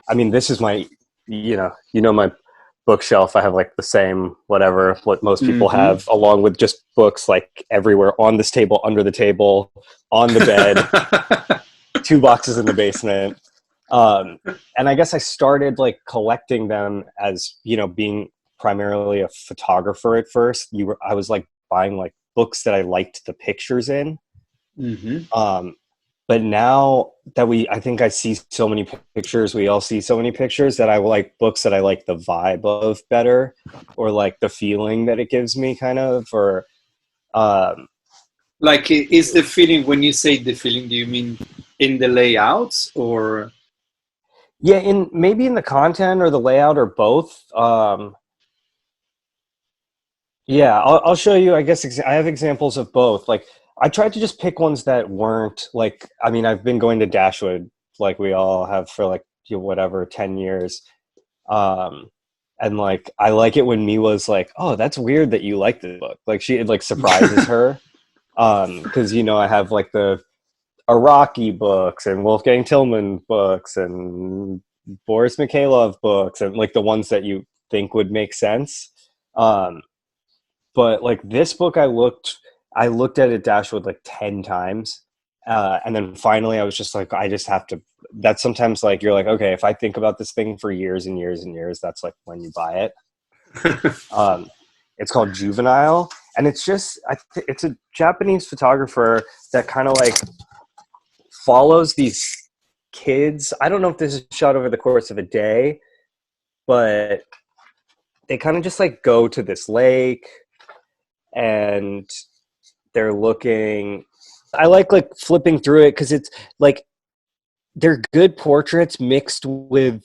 I mean, this is my, my bookshelf. I have like the same, whatever, what most people Mm-hmm. have, along with just books like everywhere on this table, under the table, on the bed, two boxes in the basement. Um, and I guess I started like collecting them as, being primarily a photographer at first. I was like buying like books that I liked the pictures in. Mm-hmm. Um, but now that I think I see so many pictures, we all see so many pictures, that I like books that I like the vibe of better, or like the feeling that it gives me, kind of, or um, Like, is the feeling, when you say the feeling, do you mean in the layouts or? yeah, maybe in the content or the layout or both. Yeah, I'll show you. I guess I have examples of both. Like, I tried to just pick ones that weren't like. I mean, I've been going to Dashwood like we all have for like, whatever, 10 years. Um, and like, I like it when Miwa's like, "Oh, that's weird that you like the book." Like, it like surprises her. Because I have like the Iraqi books and Wolfgang Tillman books and Boris Mikhailov books, and like the ones that you think would make sense. Um, but like this book, I looked at it Dashwood like 10 times. And then finally I was just like, I just have to. That's sometimes like, you're like, okay, if I think about this thing for years and years and years, that's like when you buy it. um, it's called Juvenile, and it's just it's a Japanese photographer that kind of like follows these kids. I don't know if this is shot over the course of a day, but they kind of just like go to this lake, and they're looking. I like flipping through it because it's like they're good portraits mixed with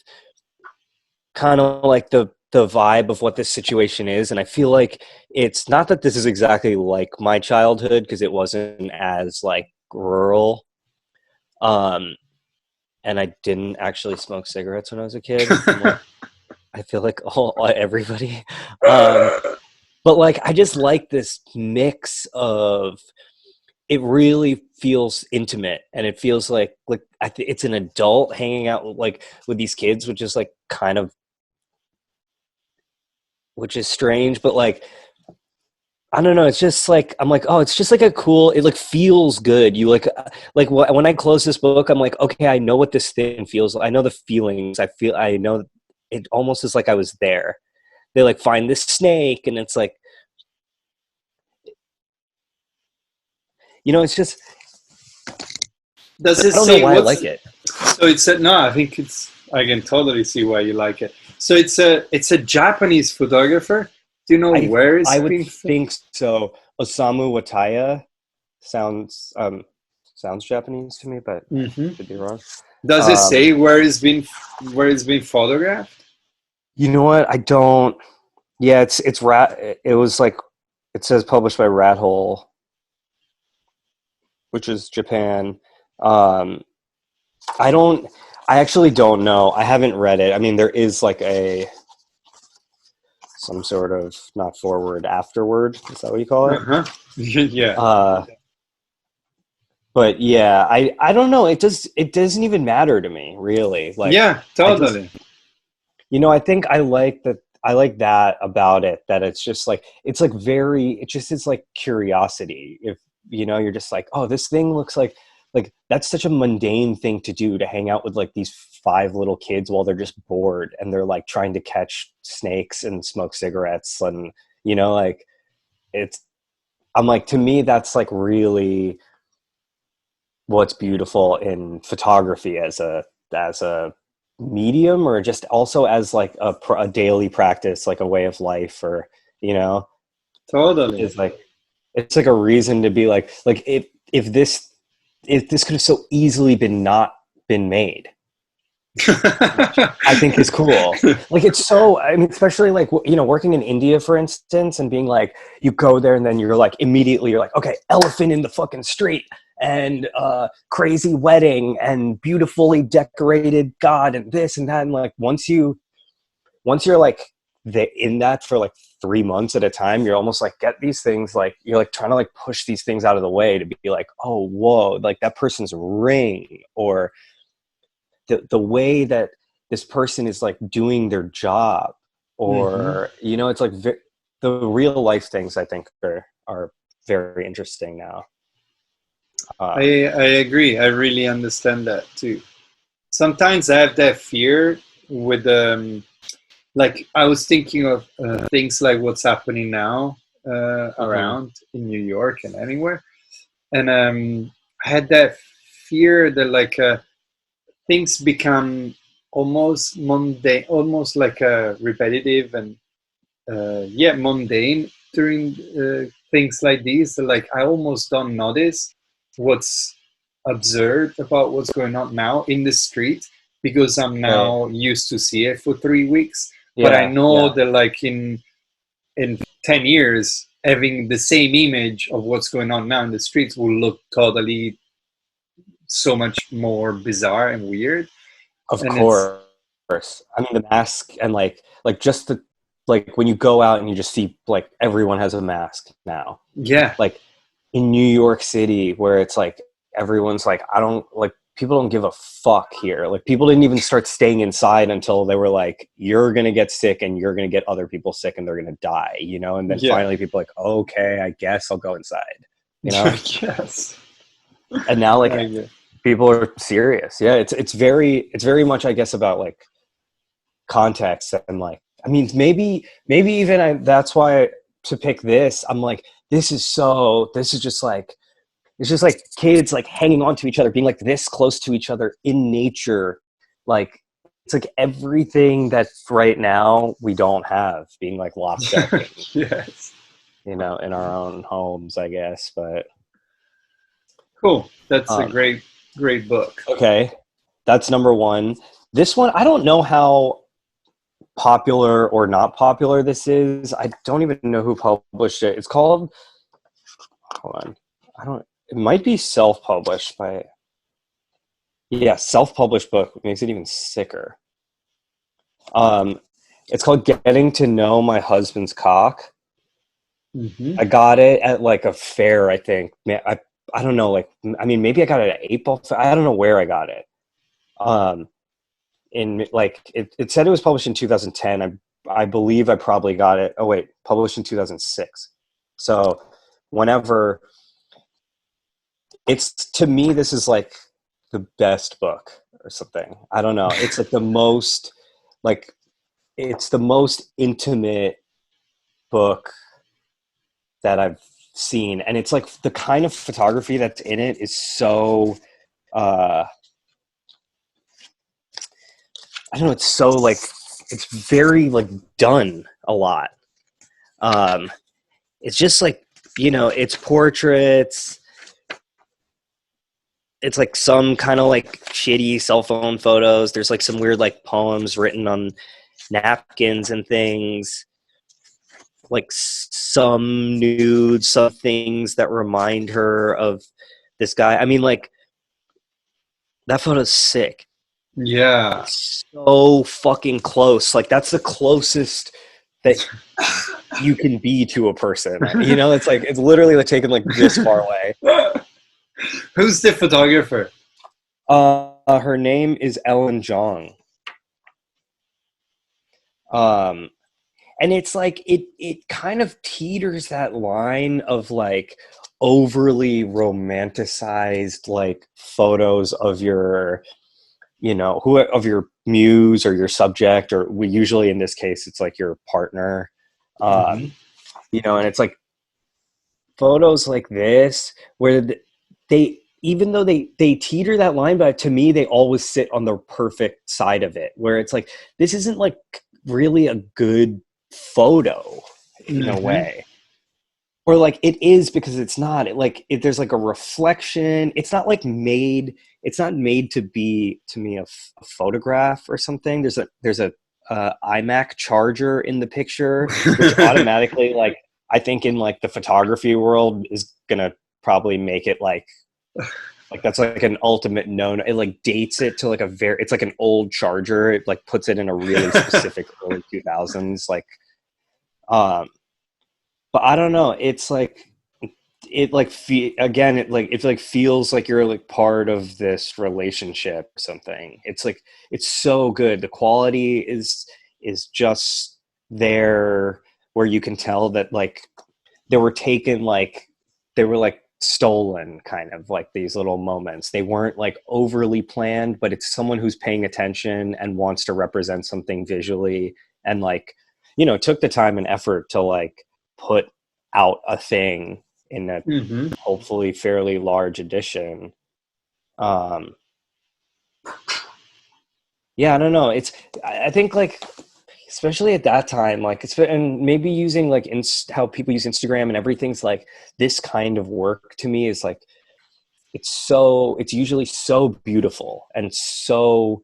kind of like the vibe of what this situation is. And I feel like it's not that this is exactly like my childhood, because it wasn't as like rural. Um, and I didn't actually smoke cigarettes when I was a kid. I feel like everybody. Um, but like, I just like this mix of, it really feels intimate, and it feels like it's an adult hanging out with these kids, which is like kind of, which is strange, but like, I don't know. It's just like, I'm like, oh, it's just like a cool. It like feels good. You when I close this book, I'm like, okay, I know what this thing feels like. I know the feelings. I know it almost is like I was there. They like find this snake, and it's like, it's just, Does it I don't know say why I what's? like it. So it's a, no, I think it's. I can totally see why you like it. So it's a Japanese photographer. Do you know I where it's I would being? think so. Osamu Wataya sounds Japanese to me, but I Mm-hmm. could be wrong. Does it Um, say where it's been photographed? you know what? I don't. Yeah, it's rat. It was like, it says published by Rat Hole, which is Japan. Um, I don't. I actually don't know. I haven't read it. I mean, there is like some sort of, not forward, afterward. Is that what you call it? Uh-huh. Yeah. Uh, but yeah, I don't know. It doesn't even matter to me, really. Like, Yeah, I just, totally. I think I like that. I like that about it, that it's just like, it's like it just is like curiosity. If, you're just like, oh, this thing looks like that's such a mundane thing to do, to hang out with like these five little kids while they're just bored, and they're like trying to catch snakes and smoke cigarettes. And, like, it's, I'm like, to me, that's like really what's beautiful in photography as a medium, or just also as like a daily practice, like a way of life, or you know Totally. is like, it's like a reason to be like, if this could have so easily not been made, which I think is cool. Like, it's so, I mean, especially like, working in India, for instance, and being like, you go there and then you're like, immediately you're like, okay, elephant in the fucking street, and crazy wedding, and beautifully decorated god, and this and that. And like, once you're like in that for like 3 months at a time, you're almost like, get these things, like, you're like trying to like push these things out of the way, to be like, oh, whoa, like that person's ring, or the way that this person is like doing their job, Hmm. or it's like the real life things I think are very interesting now. um I agree. I really understand that too. Sometimes I have that fear with like I was thinking of things like what's happening now mhm. around in New York and anywhere, and I had that fear that like things become almost mundane, almost like repetitive and yeah, mundane during things like these. Like I almost don't notice what's absurd about what's going on now in the street because I'm Right. now used to see it for 3 weeks. But I Yeah, know yeah. that like in 10 years, having the same image of what's going on now in the streets will look totally so much more bizarre and weird. Of And it's course. I mean, the mask, and like just the like when you go out and you just see like everyone has a mask now. yeah, Like in New York City, where it's like everyone's like, I don't like people don't give a fuck here. Like people didn't even start staying inside until they were like, you're gonna get sick and you're gonna get other people sick and they're gonna die, and then yeah, finally people are like, okay, I guess I'll go inside, you I know? guess. And now like I guess. people are serious. Yeah, it's very much, I guess, about like context, and like, I mean, maybe even that's why to pick this, I'm like, this is just like, it's just like kids like hanging on to each other, being like this close to each other in nature. Like it's like everything that right now we don't have, being like locked up in, Yes. in our own homes, I guess. But Cool. That's a um great, great book. okay, that's number one. This one, I don't know how popular or not popular this is. I don't even know who published it. It's called, hold on. I don't It might be self-published by, yeah, self-published book makes it even sicker. Um it's called Getting to Know My Husband's Cock. Hmm. I got it at like a fair, I think. Man, I don't know, like, I mean, maybe I got it at 8 Ball. I don't know where I got it. Um in like it said it was published in 2010. I believe I probably got it. Oh wait, published in 2006. So whenever, it's, to me, this is like the best book or something. I don't know. It's like the most, like, it's the most intimate book that I've seen, and it's like the kind of photography that's in it is so uh I don't know, it's so like, it's very like done a lot. um it's just like, it's portraits, it's like some kind of like shitty cell phone photos, there's like some weird like poems written on napkins and things, like some nudes, some things that remind her of this guy. I mean, like, that photo's sick. Yeah. It's so fucking close. Like that's the closest that you can be to a person. It's like, it's literally like taken like this far away. Who's the photographer? Her name is Ellen Jong. Um, and it's like it kind of teeters that line of like overly romanticized like photos of your, who of your muse or your subject, or we usually in this case it's like your partner. Hmm. um and it's like photos like this where they, even though they teeter that line, but to me they always sit on the perfect side of it, where it's like, this isn't like really a good photo in a Hmm. way, or like it is because it's not, there's like a reflection, it's not made to be, to me, a photograph or something. There's a iMac charger in the picture, which automatically, like, I think in like the photography world is gonna probably make it like that's like an ultimate known. It like dates it to like it's like an old charger. It like puts it in a really specific early 2000s, like, um but I don't know. It's like, it like again, it like feels like you're like part of this relationship or something. It's like it's so good. The quality is just there, where you can tell that like they were taken, like they were like stolen, kind of like these little moments. They weren't like overly planned, but it's someone who's paying attention and wants to represent something visually, and like, took the time and effort to like put out a thing in a Hmm. hopefully fairly large edition. Um, yeah, I don't know. I think like, especially at that time, like and maybe using like how people use Instagram and everything's like this kind of work to me is like, it's usually so beautiful and so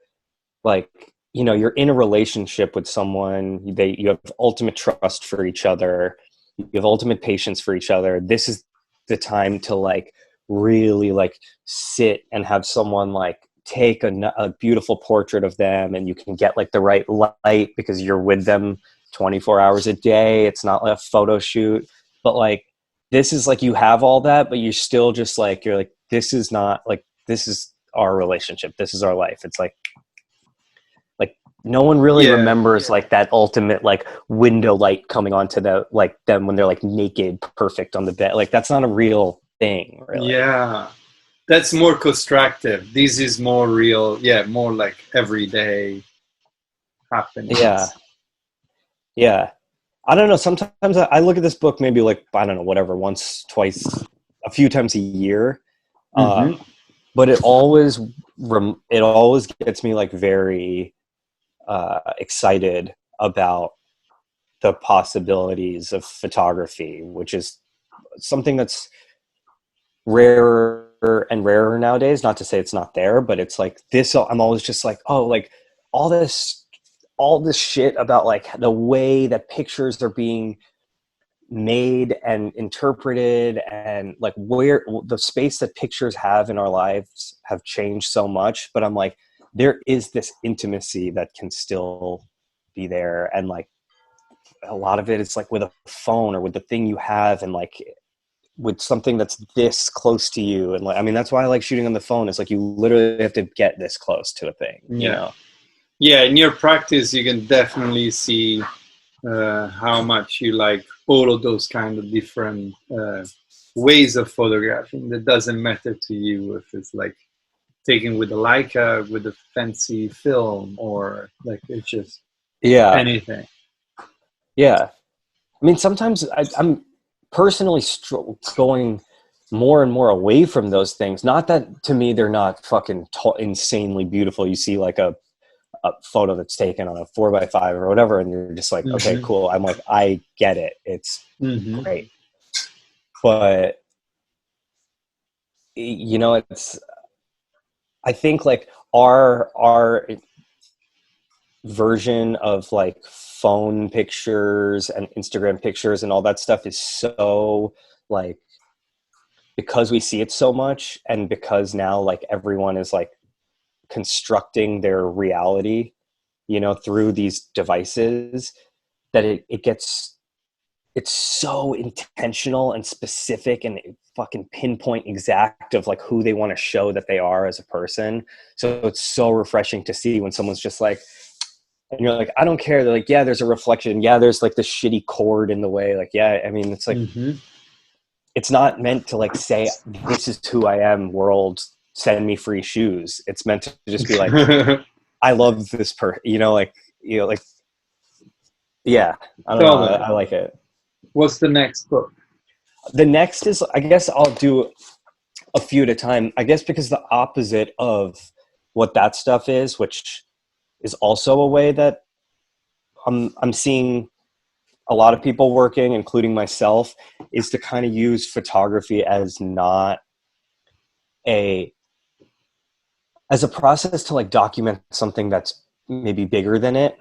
like, you're in a relationship with someone, you have ultimate trust for each other, you have ultimate patience for each other. This is the time to like really like sit and have someone like take a beautiful portrait of them, and you can get like the right light because you're with them 24 hours a day. It's not like a photo shoot, but like this is like, you have all that, but you're still just like, you're like, this is not like, this is our relationship, this is our life. It's like no one really Yeah, remembers like that ultimate like window light coming onto the like them when they're like naked perfect on the bed. Like that's not a real thing, really. yeah. That's more constructive. This is more real. Yeah, more like everyday Yeah, happenings. yeah. I don't know, sometimes I look at this book maybe like, I don't know, whatever, once, twice, a few times a year. Hmm. But it always gets me like very excited about the possibilities of photography, which is something that's rarer and rarer nowadays. Not to say it's not there, but it's like this. I'm always just like, oh, like all this, all this shit about like the way that pictures are being made and interpreted, and like where the space that pictures have in our lives have changed so much. But I'm like, there is this intimacy that can still be there, and like a lot of it is like with a phone or with the thing you have, and like with something that's this close to you. And like, I mean, that's why I like shooting on the phone. It's like you literally have to get this close to a thing, Yeah, yeah. In your practice, you can definitely see how much you like all of those kind of different ways of photographing. That doesn't matter to you if it's like taken with a Leica, with a fancy film, or like it's just Yeah, anything. yeah. I mean, sometimes I'm personally going more and more away from those things. Not that to me they're not fucking insanely beautiful. You see like a photo that's taken on a 4x5 or whatever, and you're just like, okay, Hmm. cool. I'm like, I get it. It's Hmm. great. But it's, I think like our version of like phone pictures and Instagram pictures and all that stuff is so like, because we see it so much, and because now like everyone is like constructing their reality, through these devices, that it gets, it's so intentional and specific and fucking pinpoint exact of like who they want to show that they are as a person. So it's so refreshing to see when someone's just like, and you're like, I don't care. They're like, yeah, there's a reflection. Yeah, there's like the shitty cord in the way. Like, yeah, I mean, it's like, Hmm. it's not meant to like say, this is who I am, world, send me free shoes. It's meant to just be like, I love this like, like, yeah, I don't know. Totally. I like it. What's the next book? The next is, I guess I'll do a few at a time, I guess, because the opposite of what that stuff is, which is also a way that I'm seeing a lot of people working, including myself, is to kind of use photography as not a as a process to like document something that's maybe bigger than it.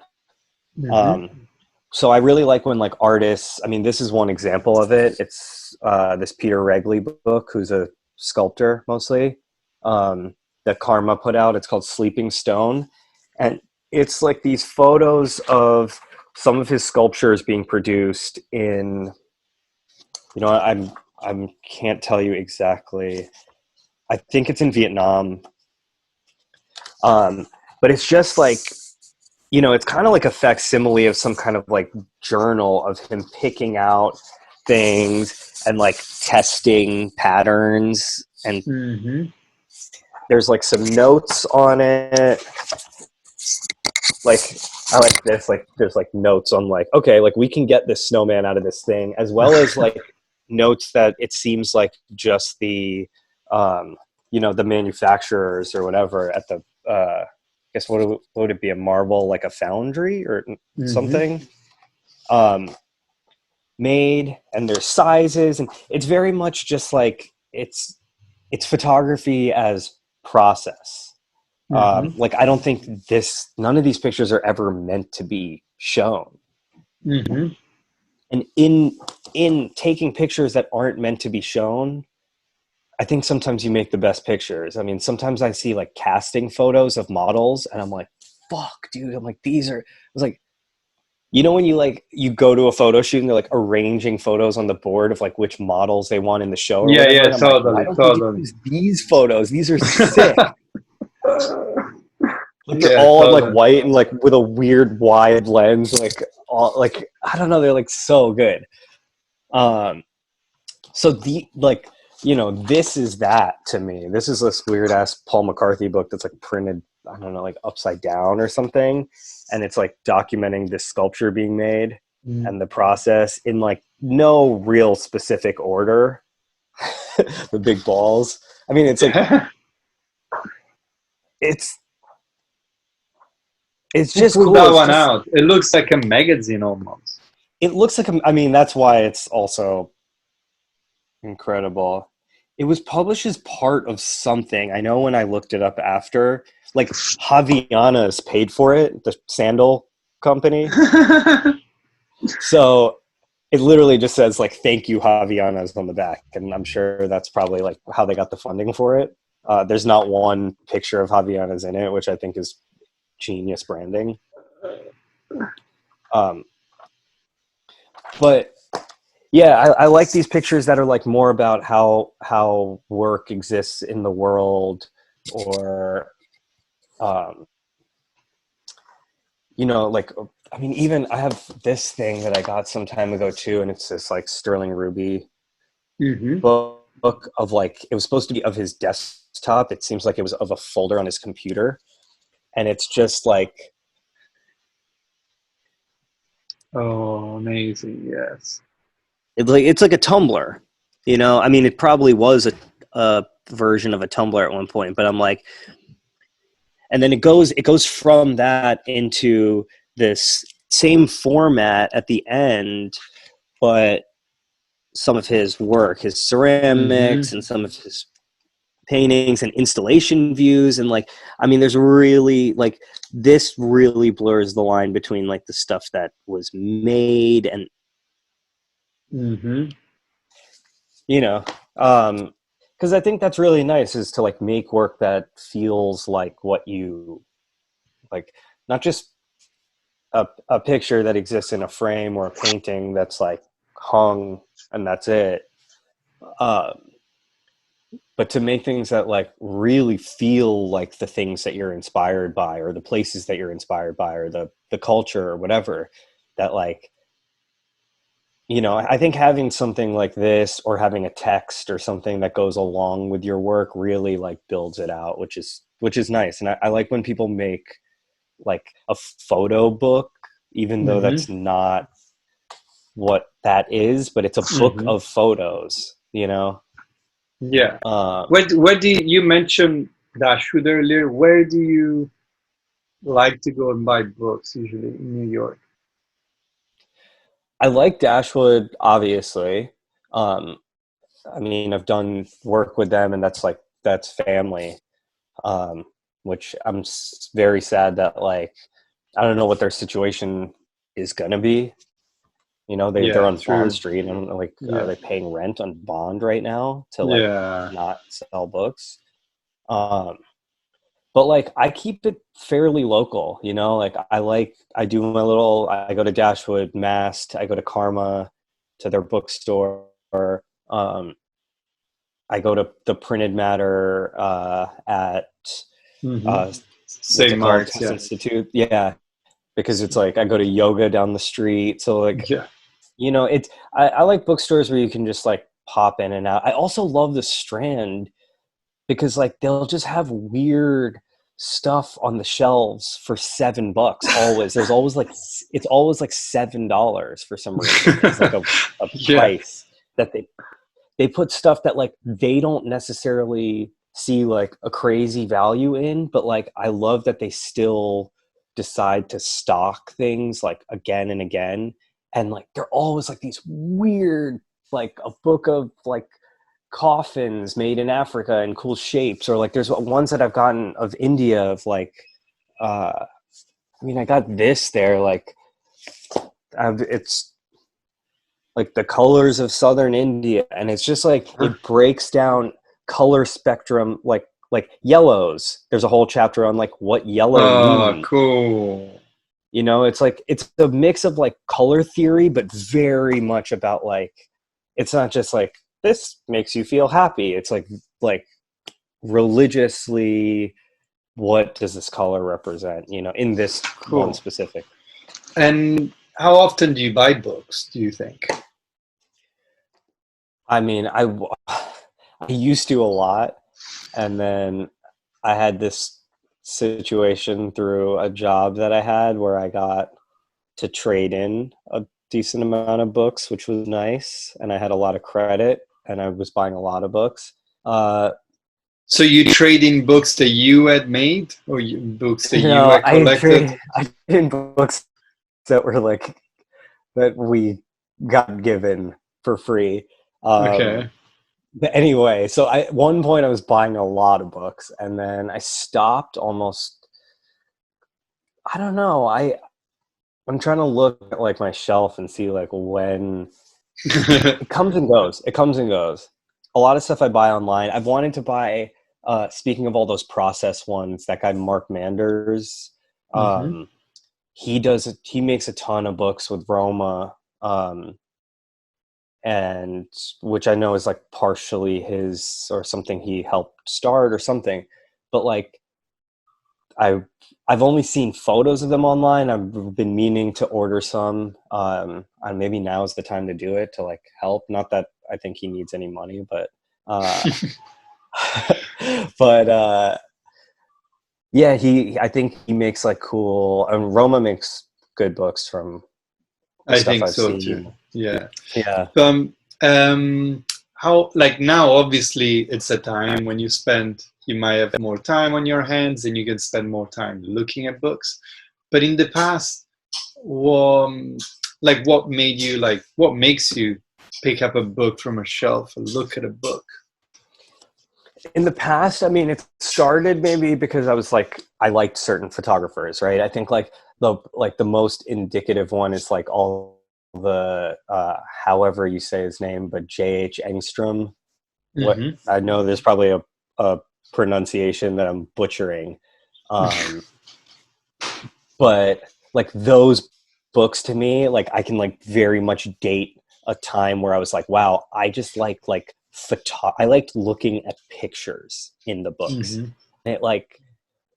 Hmm. Um, so I really like when like artists, I mean, this is one example of it. It's this Peter Regley book, who's a sculptor mostly, that Karma put out. It's called Sleeping Stone. And it's like these photos of some of his sculptures being produced in, I'm I can't tell you exactly. I think it's in Vietnam. Um, but it's just like, it's kind of like a facsimile of some kind of like journal of him picking out things and like testing patterns. And Mm-hmm. there's like some notes on it. Like, I like this. Like, there's like notes on like, okay, like we can get this snowman out of this thing, as well as like notes that it seems like just um, the manufacturers or whatever at the, I guess what would it be, a marble, like a foundry or Mm-hmm. something, um, made, and their sizes, and it's very much just like it's photography as process. Mm-hmm. Like I don't think none of these pictures are ever meant to be shown. Mm-hmm. And in taking pictures that aren't meant to be shown, I think sometimes you make the best pictures. I mean, sometimes I see like casting photos of models and I'm like, fuck, dude. I'm like, I was like, when you go to a photo shoot and they're like arranging photos on the board of like which models they want in the show or Yeah, whatever. yeah, And I'm like, why totally, don't they just totally. use these photos? These are sick. Like they're Yeah, all in like totally. white and like with a weird wide lens, like all like I don't know, they're like so good. Um, so this is that to me. This is this weird ass Paul McCarthy book that's like printed, I don't know, like upside down or something, and it's like documenting this sculpture being made Mm. and the process in like no real specific order. The big balls. I mean, it's like it's it's Who just pulled cool. that It's one just out? It looks like a magazine almost. it looks like I mean, that's why it's also incredible. It was published as part of something. I know when I looked it up after, like Havaianas paid for it, the sandal company. So it literally just says like "Thank you, Havaianas" on the back, and I'm sure that's probably like how they got the funding for it. There's not one picture of Havaianas in it, which I think is genius branding. Um, but yeah, I like these pictures that are like more about how work exists in the world, or um, like I mean, even I have this thing that I got some time ago too, and it's this like Sterling Ruby Mm-hmm. book of like it was supposed to be of his desktop. It seems like it was of a folder on his computer, and it's just like Oh, amazing! Yes. it's like a Tumblr. I mean, it probably was a version of a Tumblr at one point, but I'm like, and then it goes from that into this same format at the end, but some of his work, his ceramics Mm-hmm. and some of his paintings and installation views, and like I mean there's really like this really blurs the line between like the stuff that was made and Mm-hmm. you know um because I think that's really nice, is to like make work that feels like what you like, not just a picture that exists in a frame or a painting that's like hung and that's it. Um, but to make things that like really feel like the things that you're inspired by, or the places that you're inspired by, or the culture or whatever, that like, I think having something like this or having a text or something that goes along with your work really like builds it out, which is nice. And I like when people make like a photo book, even though Mm-hmm. that's not what that is, but it's a book Mm-hmm. of photos. Yeah. Um, Where do you mention Dashwood earlier? Where do you like to go and buy books usually in New York? I like Dashwood, obviously. Um, I mean, I've done work with them, and that's family. Um, which I'm very sad that like I don't know what their situation is gonna be. They're Yeah, on Bond true. Street. I don't know, like, are Yeah. they paying rent on Bond right now to like Yeah. not sell books? Um, but like I keep it fairly local. Like I do my little. I go to Dashwood, Mast. I go to Karma, to their bookstore. Um, I go to the printed matter at Hmm. uh, what's St. it called? Mark's, Test yeah. Institute. Yeah, because it's like I go to yoga down the street. So like, Yeah. it's I like bookstores where you can just like pop in and out. I also love the Strand because like they'll just have weird stuff on the shelves for $7 always. There's always like it's always like $7 for some reason is like a Yeah. price that they put stuff that like they don't necessarily see like a crazy value in, but like I love that they still decide to stock things like again and again. And like they're always like these weird, like a book of like coffins made in Africa in cool shapes, or like there's ones that I've gotten of India of like I mean I got this there like it's like the colors of southern India, and it's just like it breaks down color spectrum like yellows. There's a whole chapter on like what yellow Oh, means. cool. It's like it's a mix of like color theory, but very much about like it's not just like this makes you feel happy. It's like religiously, what does this color represent? In this one Cool. specific. And how often do you buy books, do you think? I mean, I used to a lot, and then I had this situation through a job that I had where I got to trade in a decent amount of books, which was nice, and I had a lot of credit, and I was buying a lot of books. Uh, So you trade in books that you had made, or books that you no, had collected? I traded in books that were like that we got given for free. Okay. But anyway, so at one point I was buying a lot of books, and then I stopped almost. I don't know. I'm trying to look at like my shelf and see like when it comes and goes. It comes and goes. A lot of stuff I buy online. I've wanted to buy. Speaking of all those process ones, that guy Mark Manders, Hmm. um, he makes a ton of books with Roma, um, and which I know is like partially his or something he helped start or something. But like I I've only seen photos of them online. I've been meaning to order some. And maybe now is the time to do it to like help. Not that I think he needs any money, but uh, but yeah, I think he makes like cool. And Roma makes good books from the I stuff think I've so too. seen. Yeah. Yeah. Um, how, like now, obviously, it's a time when you might have more time on your hands and you can spend more time looking at books. But in the past, um, like what makes you pick up a book from a shelf and look at a book? In the past, I mean, it started maybe because I liked certain photographers, right? I think the most indicative one is like all the however you say his name, but J.H. Engstrom. What Hmm. I know, there's probably a pronunciation that I'm butchering, um, but like those books to me, like I can like very much date a time where I was like, wow, I just like photo. I liked looking at pictures in the books. Hmm. And it like,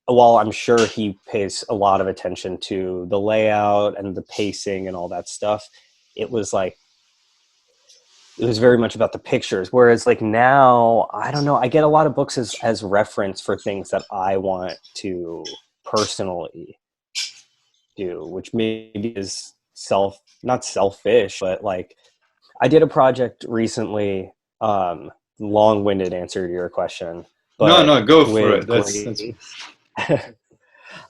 while I'm sure he pays a lot of attention to the layout and the pacing and all that stuff, it was like it was very much about the pictures. Whereas like now, I don't know, I get a lot of books as reference for things that I want to personally do, which maybe is not selfish, but like I did a project recently, long-winded answer to your question, No, but no, go for it. with That's Grace.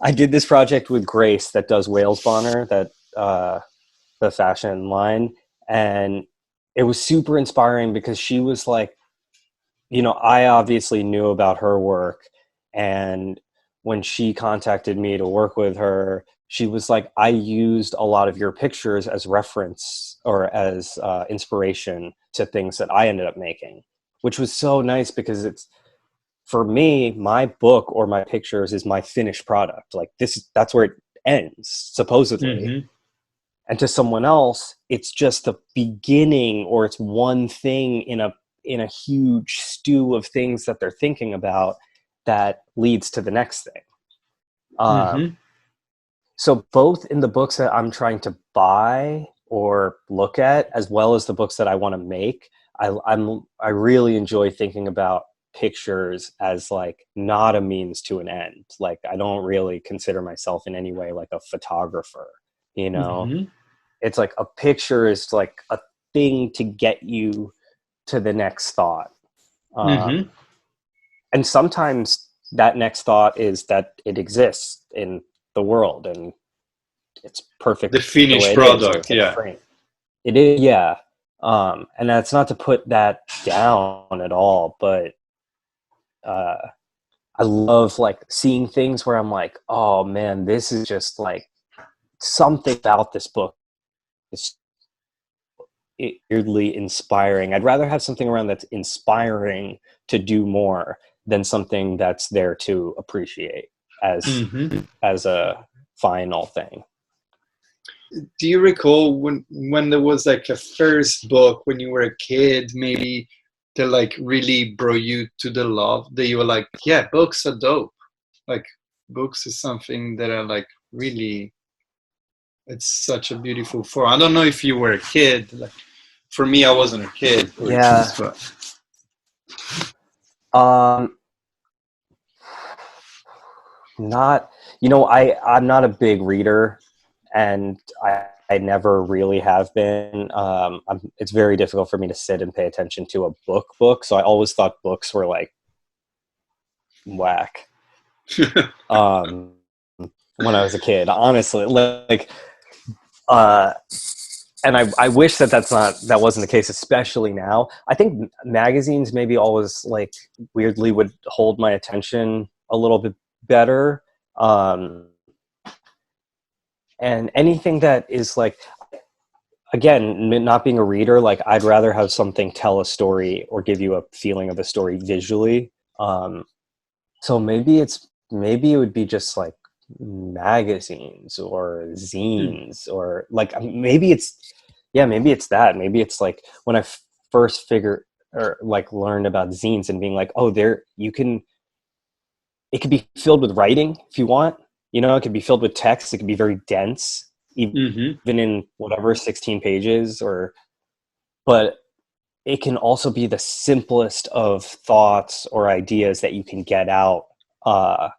I did this project with Grace that does Wales Bonner, that the fashion line, and it was super inspiring because she was like, I obviously knew about her work, and when she contacted me to work with her, she was like, I used a lot of your pictures as reference or as inspiration to things that I ended up making, which was so nice because it's for me, my book or my pictures is my finished product. Like that's where it ends, supposedly. hmm And to someone else, it's just the beginning, or it's one thing in a huge stew of things that they're thinking about that leads to the next thing. Mm-hmm. So both in the books that I'm trying to buy or look at, as well as the books that I want to make, I really enjoy thinking about pictures as like not a means to an end. Like I don't really consider myself in any way like a photographer, you know. Mm-hmm. It's like a picture is like a thing to get you to the next thought. Mm-hmm. And sometimes that next thought is that it exists in the world and it's perfect The the way finished it is, or product, it's like a yeah. frame. It is, yeah. And that's not to put that down at all, but uh, I love like seeing things where I'm like, oh man, this is just like something about this book is weirdly inspiring. I'd rather have something around that's inspiring to do more than something that's there to appreciate as Mm-hmm. as a final thing. Do you recall when there was like a first book when you were a kid, maybe that like really brought you to the love that you were like, yeah, books are dope. Like books is something that are like really, it's such a beautiful form. I don't know if you were a kid. Like for me, I wasn't a kid, for Yeah. instance, but Um, not, I'm not a big reader, and I never really have been. It's very difficult for me to sit and pay attention to a book. So I always thought books were like whack. Um, when I was a kid, honestly, like, uh, and I wish that wasn't the case, especially now. I think magazines maybe always like weirdly would hold my attention a little bit better. Um, and anything that is like, again, not being a reader, like I'd rather have something tell a story or give you a feeling of a story visually. So maybe it would be just like magazines or Hmm. zines, or like maybe it's that. Maybe it's like when I first figure or like learned about zines and being like, oh, there you can. It could be filled with writing if you want. It could be filled with text. It could be very dense, even Mm-hmm. in whatever 16 pages, but it can also be the simplest of thoughts or ideas that you can get out uh,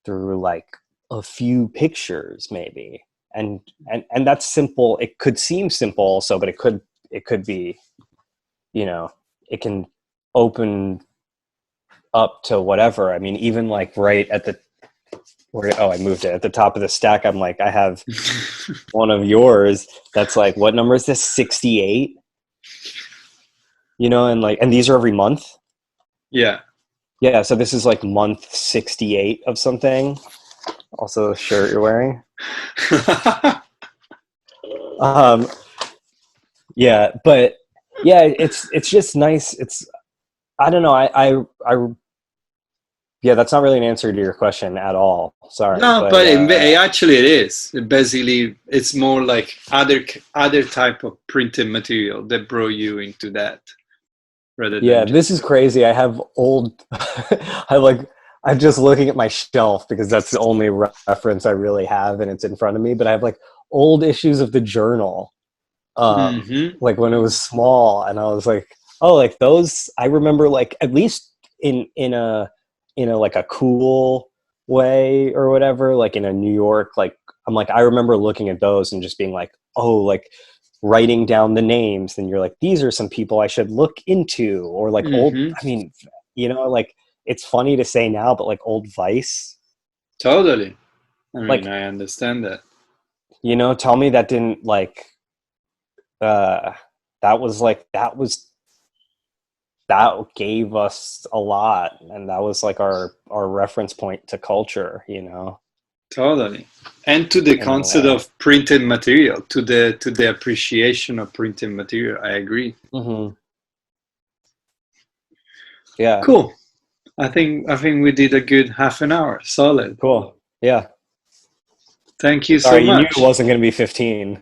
through like a few pictures, maybe. And that's simple. It could seem simple also, but it could be, you know, it can open up to whatever. I mean, even like right at the I moved it at the top of the stack. I'm like, I have one of yours that's like, what number is this? 68. And these are every month. Yeah. Yeah, so this is like month 68 of something. Also, the shirt you're wearing. Um, yeah, but yeah, it's just nice. I don't know. Yeah, that's not really an answer to your question at all. Sorry, No, but but actually it is. Basically, it's more like other type of printed material that brought you into that, rather yeah, than this just. is crazy. I have old. I'm just looking at my shelf because that's the only reference I really have, and it's in front of me. But I have like old issues of the journal, Mm-hmm. like when it was small, and I was like, oh, like those. I remember like at least in a like a cool way or whatever, like in a New York, like I'm like, I remember looking at those and just being like, oh, like writing down the names, and you're like, these are some people I should look into, or like old, Mm-hmm. I mean, like it's funny to say now, but like old Vice, Totally. I mean, like, I understand that. tell me that didn't like uh that gave us a lot, and that was like our reference point to culture, Totally. And to the in a concept way. of printed material, to the appreciation of printed material. I agree. Hmm. Yeah. Cool. I think we did a good half an hour. Solid. Cool. Yeah. Thank you so Sorry, you knew it much. wasn't going to be 15.